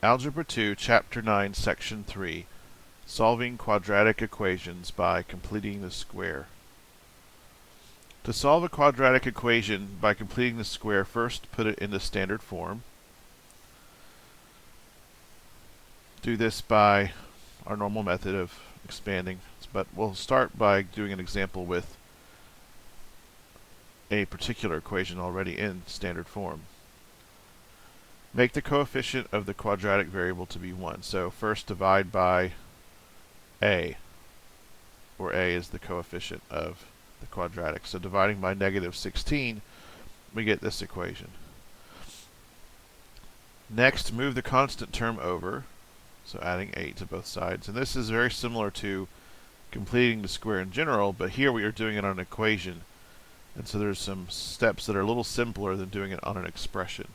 Algebra 2, Chapter 9, Section 3, Solving Quadratic Equations by Completing the Square. To solve a quadratic equation by completing the square, first put it in the standard form. Do this by our normal method of expanding, but we'll start by doing an example with a particular equation already in standard form. Make the coefficient of the quadratic variable to be 1. So first divide by a, where a is the coefficient of the quadratic. So dividing by -16, we get this equation. Next, move the constant term over, so adding 8 to both sides. And this is very similar to completing the square in general, but here we are doing it on an equation. And so there's some steps that are a little simpler than doing it on an expression.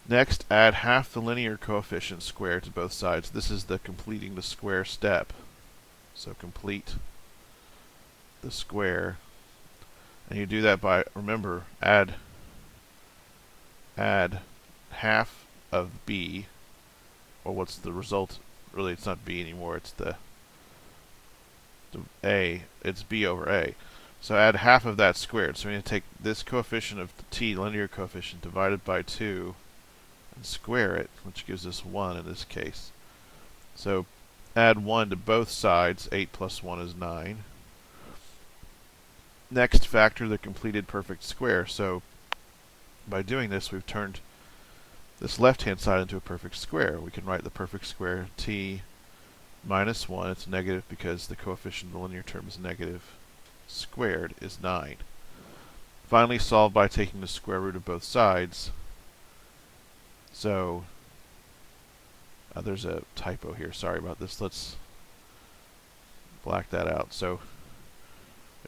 Next, add half the linear coefficient squared to both sides. This is the completing the square step. So complete the square. And you do that by, remember, add half of b, or what's the result? Really, it's not b anymore, it's the a. It's b over a. So add half of that squared. So we're going to take this coefficient of the t, linear coefficient, divided by 2, and square it, which gives us 1 in this case. So add 1 to both sides. 8 plus 1 is 9. Next, factor the completed perfect square. So by doing this, we've turned this left-hand side into a perfect square. We can write the perfect square t minus 1. It's negative because the coefficient of the linear term is negative. Squared is 9. Finally, solve by taking the square root of both sides. So there's a typo here. Sorry about this. Let's black that out. So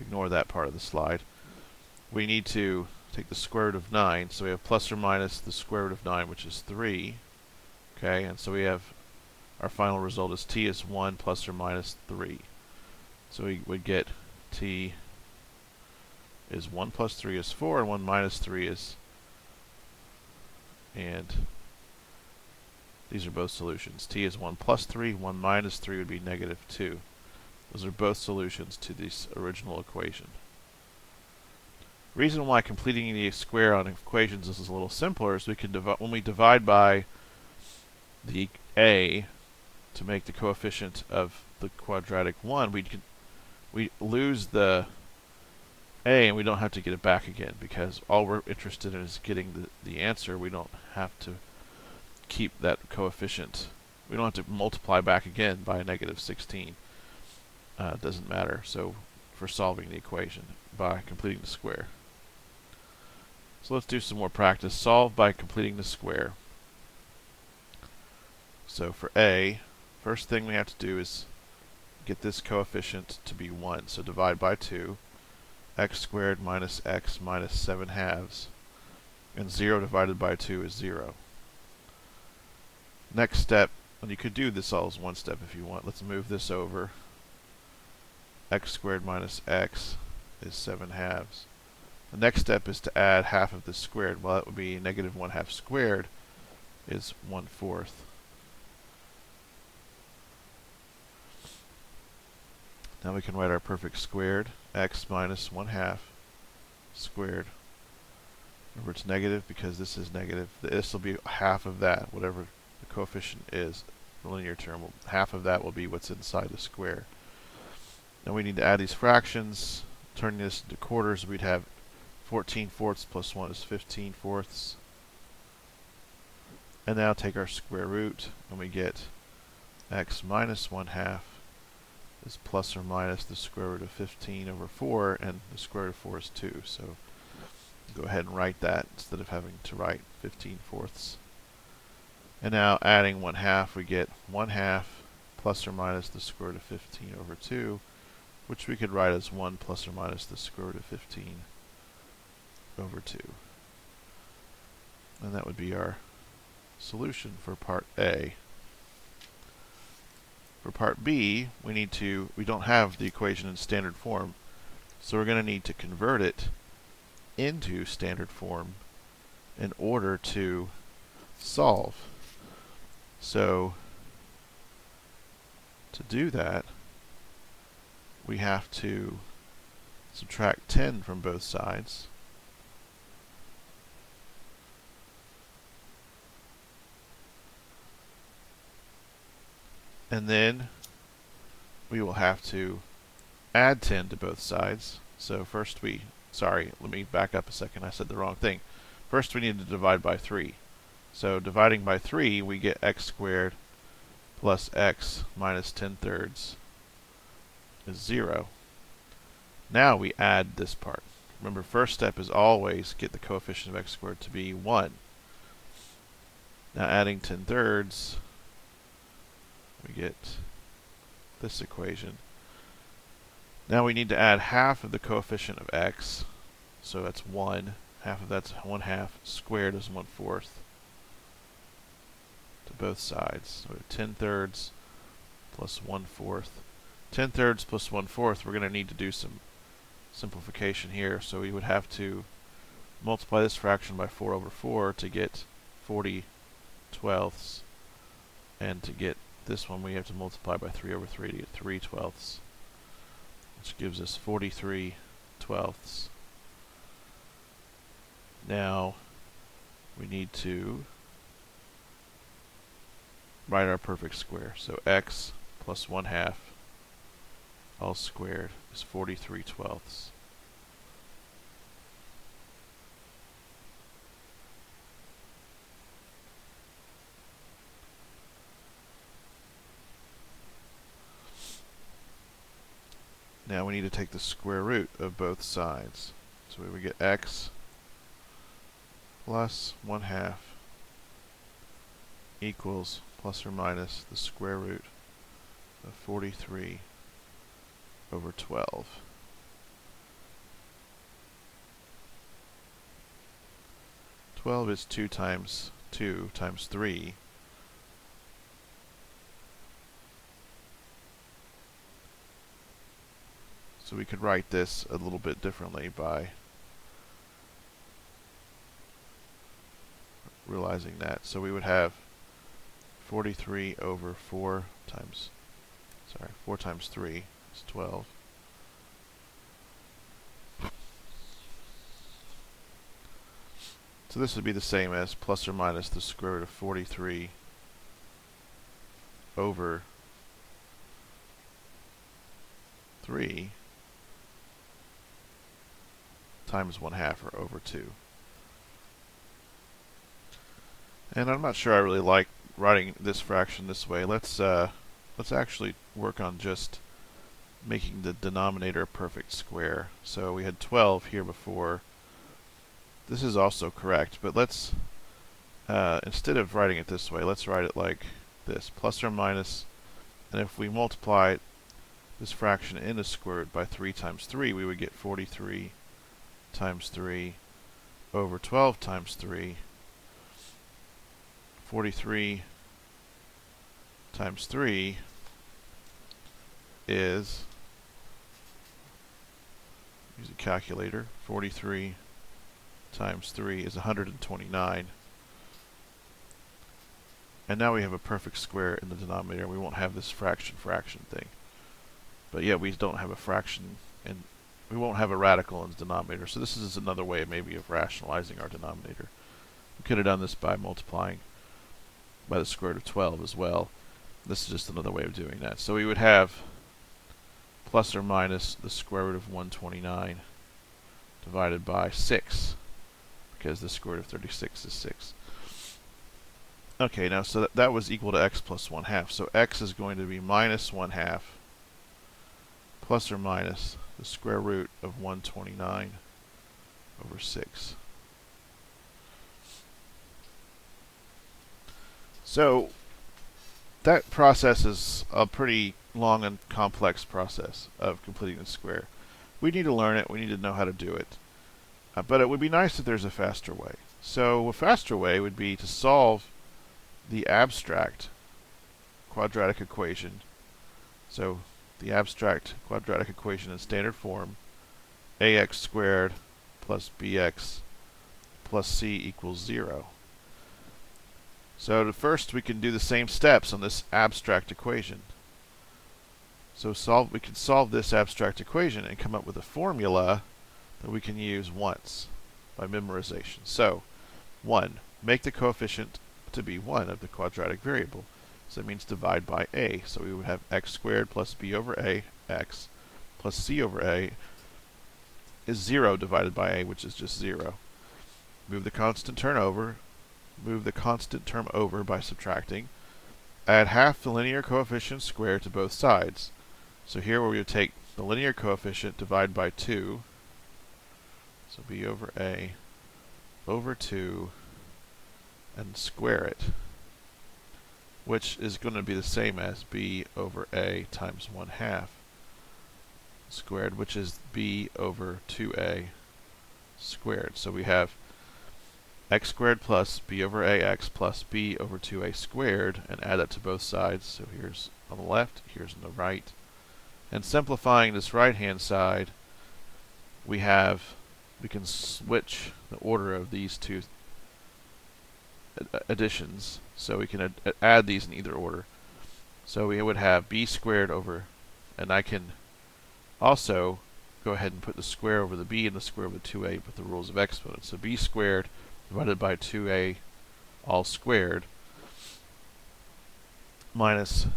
ignore that part of the slide. We need to take the square root of 9. So we have plus or minus the square root of 9, which is 3. Okay, and so we have our final result is t is 1 plus or minus 3. So we would get t is 1 plus 3 is 4, and 1 minus 3 is, and these are both solutions. T is 1 plus 3, 1 minus 3 would be -2. Those are both solutions to this original equation. Reason why completing the square on equations is a little simpler is we can when we divide by the a to make the coefficient of the quadratic 1, we lose the a and we don't have to get it back again, because all we're interested in is getting the answer. We don't have to keep that coefficient. We don't have to multiply back again by a -16. It doesn't matter. So for solving the equation by completing the square. So let's do some more practice. Solve by completing the square. So for a, first thing we have to do is get this coefficient to be 1. So divide by 2. X squared minus x minus 7/2. And 0 divided by 2 is 0. Next step, and you could do this all as one step if you want. Let's move this over. X squared minus x is 7/2. The next step is to add half of this squared. Well, that would be -1/2 squared is 1/4. Now we can write our perfect squared. X minus 1/2 squared. Remember, it's negative because this is negative. This will be half of that, whatever the coefficient is, the linear term. Half of that will be what's inside the square. Now we need to add these fractions. Turning this into quarters, we'd have 14/4 plus 1 is 15/4. And now take our square root, and we get x minus 1/2 is plus or minus the square root of 15 over 4, and the square root of 4 is 2. So go ahead and write that instead of having to write 15/4. And now adding 1/2, we get 1/2 plus or minus the square root of 15 over 2, which we could write as 1 plus or minus the square root of 15 over 2. And that would be our solution for part A. For part B, we don't have the equation in standard form, so we're going to need to convert it into standard form in order to solve. So to do that, we have to subtract 10 from both sides. And then we will have to add 10 to both sides. So first sorry, let me back up a second. I said the wrong thing. First we need to divide by 3. So dividing by 3, we get x squared plus x minus 10/3 is 0. Now we add this part. Remember, first step is always get the coefficient of x squared to be 1. Now adding 10/3, we get this equation. Now we need to add half of the coefficient of x, so that's 1. Half of that's 1/2. Squared is 1/4 to both sides. So 10/3 plus 1/4. 10/3 plus 1/4, we're going to need to do some simplification here. So we would have to multiply this fraction by 4/4 to get 40/12. And to get this one, we have to multiply by 3/3 to get 3/12, which gives us 43/12. Now we need to write our perfect square. So x plus 1/2 all squared is 43/12. Now we need to take the square root of both sides. So we would get x plus 1/2 equals plus or minus the square root of 43/12. Twelve is 2 times 2 times 3. So we could write this a little bit differently by realizing that. So we would have 43/4 times 4 times 3 is 12. So this would be the same as plus or minus the square root of 43/3 times 1/2, or over 2. And I'm not sure I really like writing this fraction this way. Let's actually work on just making the denominator a perfect square. So we had 12 here before. This is also correct, but let's instead of writing it this way, let's write it like this: plus or minus, and if we multiply this fraction in the square root by 3 times 3, we would get 43 times 3 over 12 times 3. 43 times 3 is, use a calculator, 43 times 3 is 129. And now we have a perfect square in the denominator. We won't have this fraction thing. But yeah, we don't have a fraction, and we won't have a radical in the denominator. So this is another way maybe of rationalizing our denominator. We could have done this by multiplying by the square root of 12 as well. This is just another way of doing that. So we would have plus or minus the square root of 129 divided by 6, because the square root of 36 is 6. Okay, now so that was equal to x plus 1/2. So x is going to be minus 1/2 plus or minus the square root of 129 over 6. So that process is a pretty long and complex process of completing the square. We need to learn it. We need to know how to do it. But it would be nice if there's a faster way. So a faster way would be to solve the abstract quadratic equation. So the abstract quadratic equation in standard form: ax squared plus bx plus c equals 0. So first we can do the same steps on this abstract equation. So we can solve this abstract equation and come up with a formula that we can use once by memorization. So 1, make the coefficient to be 1 of the quadratic variable. So that means divide by a. So we would have x squared plus b over a, x, plus c over a is 0 divided by a, which is just 0. Move the constant term over by subtracting. Add half the linear coefficient squared to both sides. So here we would take the linear coefficient, divide by 2, so b over a over 2, and square it, which is going to be the same as b over a times 1/2 squared, which is b over 2a squared. So we have x squared plus b over ax plus b over 2a squared, and add that to both sides. So here's on the left, here's on the right. And simplifying this right-hand side, we can switch the order of these two additions. So we can add these in either order. So we would have b squared over, and I can also go ahead and put the square over the b and the square over the 2a with the rules of exponents. So b squared divided by 2a all squared minus,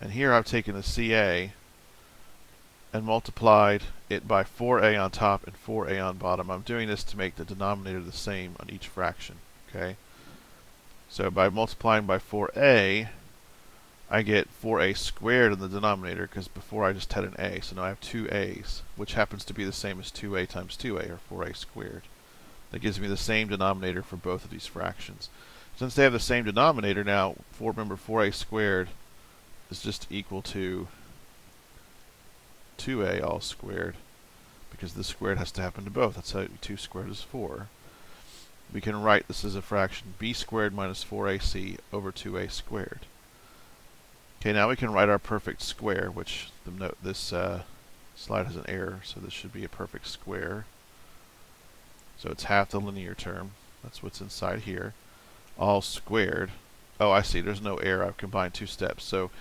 and here I've taken the CA and multiplied it by 4a on top and 4a on bottom. I'm doing this to make the denominator the same on each fraction. Okay. So by multiplying by 4a, I get 4a squared in the denominator, because before I just had an a. So now I have 2a's, which happens to be the same as 2a times 2a, or 4a squared. That gives me the same denominator for both of these fractions. Since they have the same denominator now, remember 4a squared is just equal to 2a all squared, because the squared has to happen to both. That's how 2 squared is 4. We can write this as a fraction b squared minus 4ac over 2a squared. Okay, now we can write our perfect square, which this slide has an error, so this should be a perfect square. So it's half the linear term. That's what's inside here. All squared. Oh, I see. There's no error. I've combined two steps. So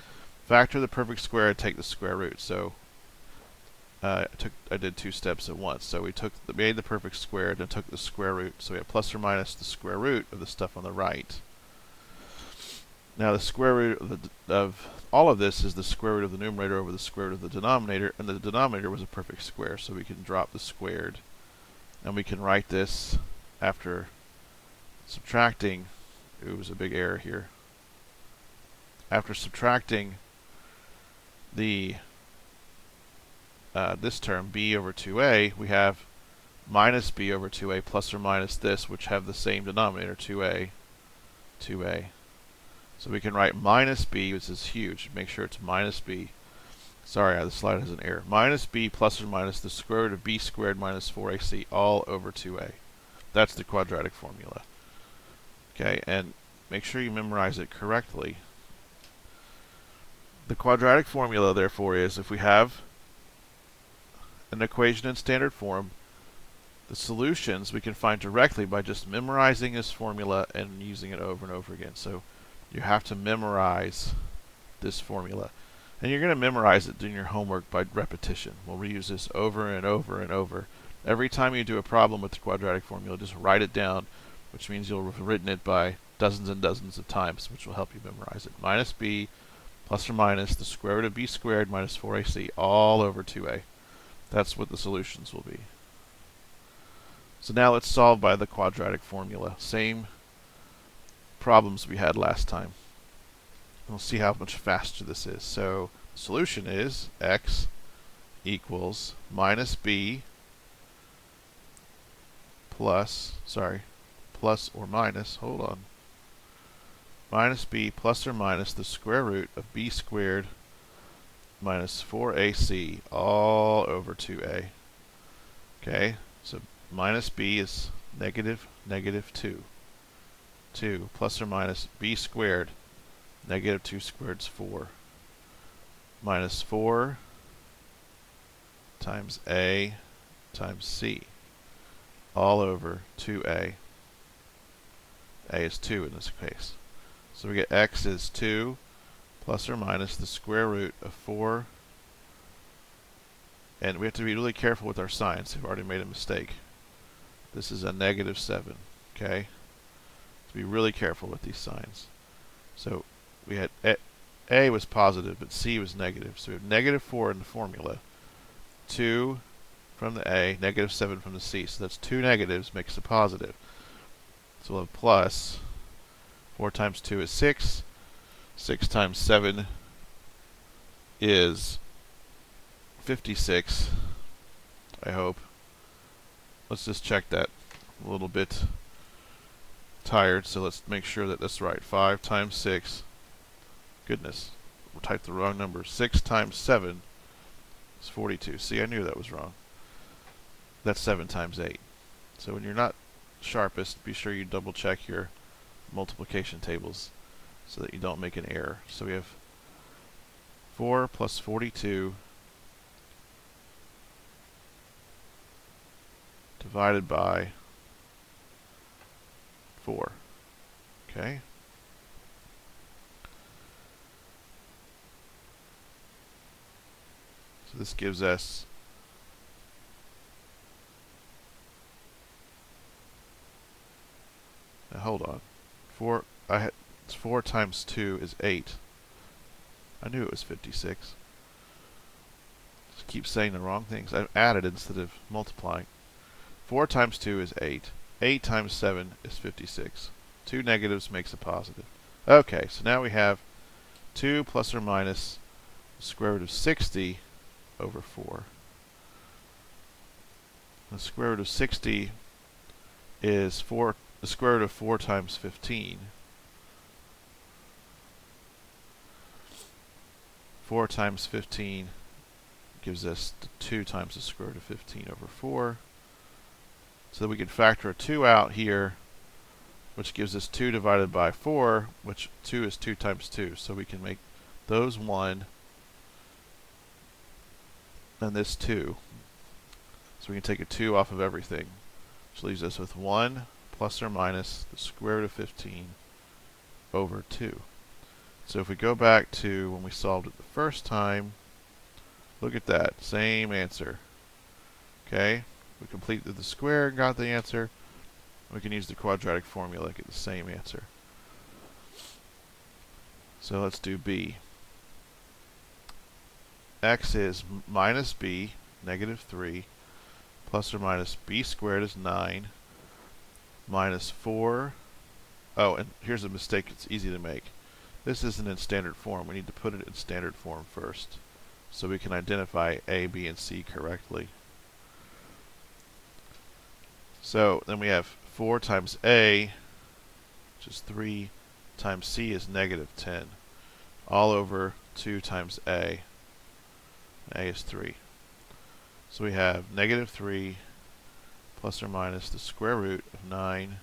factor the perfect square and take the square root. So I did two steps at once. So we made the perfect square and then took the square root. So we have plus or minus the square root of the stuff on the right. Now the square root of all of this is the square root of the numerator over the square root of the denominator, and the denominator was a perfect square, so we can drop the squared. And we can write this after subtracting. It was a big error here. After subtracting the this term, b over 2a, we have minus b over 2a plus or minus this, which have the same denominator, 2a. So we can write minus b, which is huge. Make sure it's minus b. Sorry, the slide has an error. Minus b plus or minus the square root of b squared minus 4ac all over 2a. That's the quadratic formula. Okay, and make sure you memorize it correctly. The quadratic formula, therefore, is if we have an equation in standard form, the solutions we can find directly by just memorizing this formula and using it over and over again. So you have to memorize this formula. And you're going to memorize it doing your homework by repetition. We'll reuse this over and over and over. Every time you do a problem with the quadratic formula, just write it down, which means you'll have written it by dozens and dozens of times, which will help you memorize it. Minus b plus or minus the square root of b squared minus 4ac all over 2a. That's what the solutions will be. So now let's solve by the quadratic formula. Same problems we had last time. We'll see how much faster this is. So the solution is x equals minus b plus or minus, hold on, minus b plus or minus the square root of b squared minus 4ac all over 2a. Okay, so minus b is negative 2. 2 plus or minus b squared, negative 2 squared is 4, minus 4 times a times c, all over 2a. A is 2 in this case. So we get x is 2 plus or minus the square root of 4. And we have to be really careful with our signs. We've already made a mistake. This is a negative 7. Okay? To be really careful with these signs. So we had A was positive, but C was negative. So we have negative 4 in the formula. 2 from the A, negative 7 from the C. So that's two negatives, makes a positive. So we'll have plus 4 times 2 is 6. 6 times 7 is 56, I hope. Let's just check that. A little bit tired, so let's make sure that that's right. 5 times 6. Goodness, we typed the wrong number. 6 times 7 is 42. See, I knew that was wrong. That's 7 times 8. So when you're not sharpest, be sure you double check your multiplication tables so that you don't make an error. So we have 4 plus 42 divided by 4. Okay? So this gives us now hold on. 4 times 2 is 8. I knew it was 56. Just keep saying the wrong things. I've added instead of multiplying. 4 times 2 is 8. 8 times 7 is 56. Two negatives makes a positive. Okay, so now we have 2 plus or minus the square root of 60 over 4. The square root of 60 is the square root of 4 times 15. 4 times 15 gives us 2 times the square root of 15 over 4. So that we can factor a 2 out here, which gives us 2 divided by 4, which 2 is 2 times 2. So we can make those 1 and this 2. So we can take a 2 off of everything, which leaves us with 1 plus or minus the square root of 15 over 2. So if we go back to when we solved it the first time, look at that, same answer. Okay, we completed the square and got the answer. We can use the quadratic formula to get the same answer. So let's do B. X is minus B, negative 3, plus or minus B squared is 9, minus 4. Oh, and here's a mistake it's easy to make. This isn't in standard form. We need to put it in standard form first so we can identify A, B, and C correctly. So then we have 4 times A, which is 3, times C is negative 10, all over 2 times A. A is 3. So we have negative 3 plus or minus the square root of 9.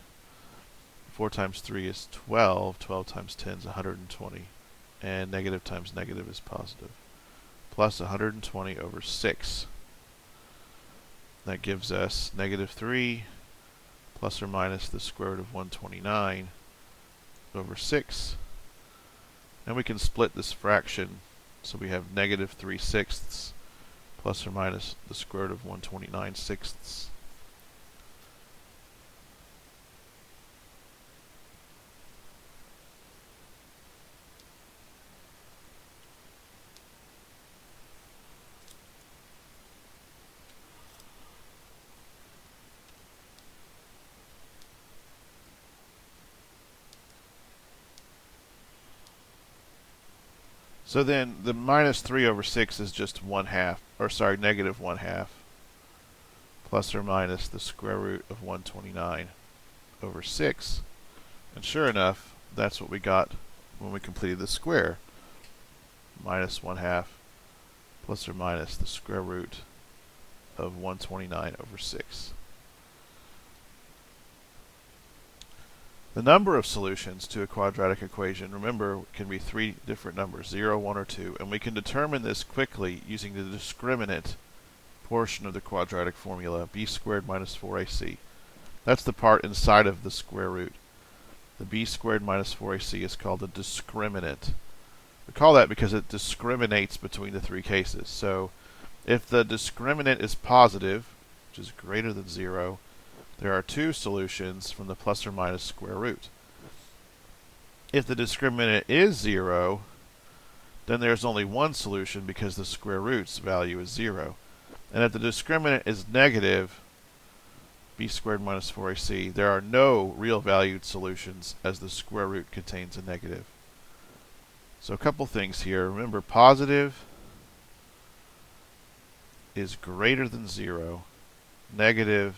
4 times 3 is 12. 12 times 10 is 120. And negative times negative is positive. Plus 120 over 6. That gives us negative 3 plus or minus the square root of 129 over 6. And we can split this fraction. So we have negative 3/6 plus or minus the square root of 129/6. So then the minus 3 over 6 is just 1/2, or sorry, negative 1/2, plus or minus the square root of 129 over 6. And sure enough, that's what we got when we completed the square. Minus 1/2 plus or minus the square root of 129 over 6. The number of solutions to a quadratic equation, remember, can be 3 different numbers, 0, 1, or 2. And we can determine this quickly using the discriminant portion of the quadratic formula, b squared minus 4ac. That's the part inside of the square root. the b squared minus 4ac is called a discriminant. We call that because it discriminates between the three cases. So if the discriminant is positive, which is greater than 0, there are two solutions from the plus or minus square root. If the discriminant is 0, then there's only one solution because the square root's value is 0. And if the discriminant is negative, b squared minus 4ac, there are no real valued solutions as the square root contains a negative. So a couple things here. Remember, positive is greater than 0. Negative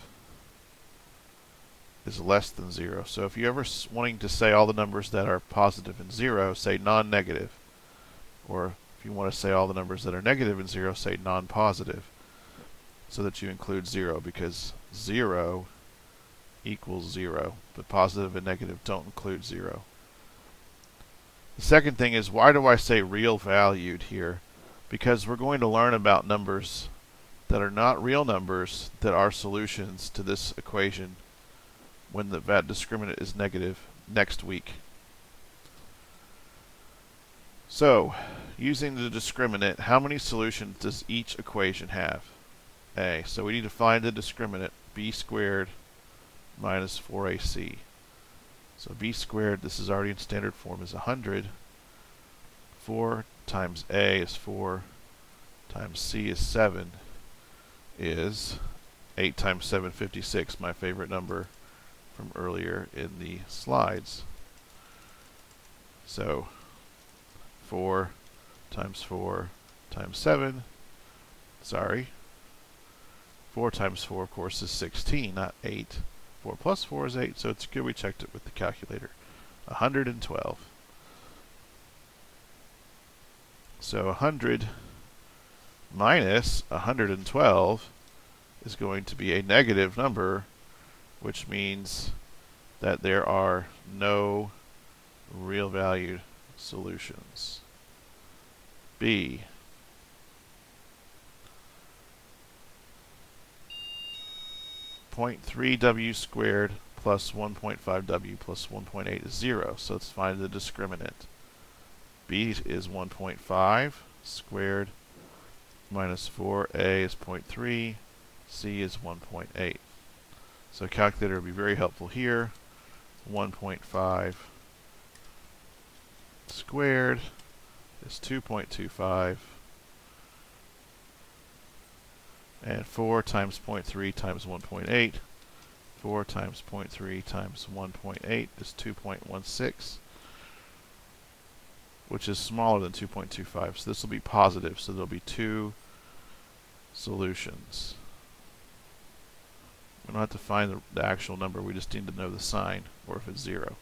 is less than 0. So if you're ever wanting to say all the numbers that are positive and 0, say non-negative. Or if you want to say all the numbers that are negative and 0, say non-positive. So that you include 0, because 0 equals 0. But positive and negative don't include 0. The second thing is, why do I say real valued here? Because we're going to learn about numbers that are not real numbers that are solutions to this equation when the discriminant is negative next week. So, using the discriminant, how many solutions does each equation have? A. So we need to find the discriminant, b squared minus 4ac. So b squared, this is already in standard form, is 100. 4 times a is 4 times c is 7 is 8 times 7, 56, my favorite number from earlier in the slides. So 4 times 4 times 7, 4 times 4, of course, is 16, not 8. 4 plus 4 is 8, so it's good we checked it with the calculator. 112. So 100 minus 112 is going to be a negative number, which means that there are no real valued solutions. B. .3w squared plus 1.5w plus 1.8 is 0. So let's find the discriminant. B is 1.5 squared minus 4a is 0.3, c is 1.8. So calculator will be very helpful here. 1.5 squared is 2.25, and 4 times 0.3 times 1.8. 4 times 0.3 times 1.8 is 2.16, which is smaller than 2.25. So this will be positive, so there'll be two solutions. We don't have to find the actual number, we just need to know the sign, or if it's 0.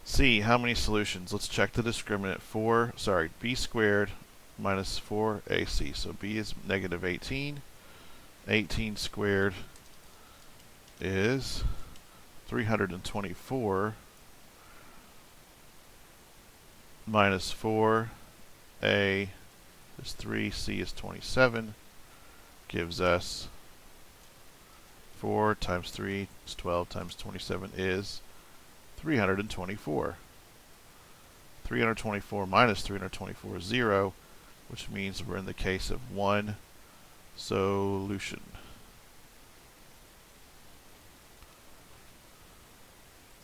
C, how many solutions? Let's check the discriminant. B squared minus 4ac. So b is negative 18. 18 squared is 324 minus 4a is 3, c is 27, gives us 4 times 3 is 12 times 27 is 324. 324 minus 324 is 0, which means we're in the case of one solution.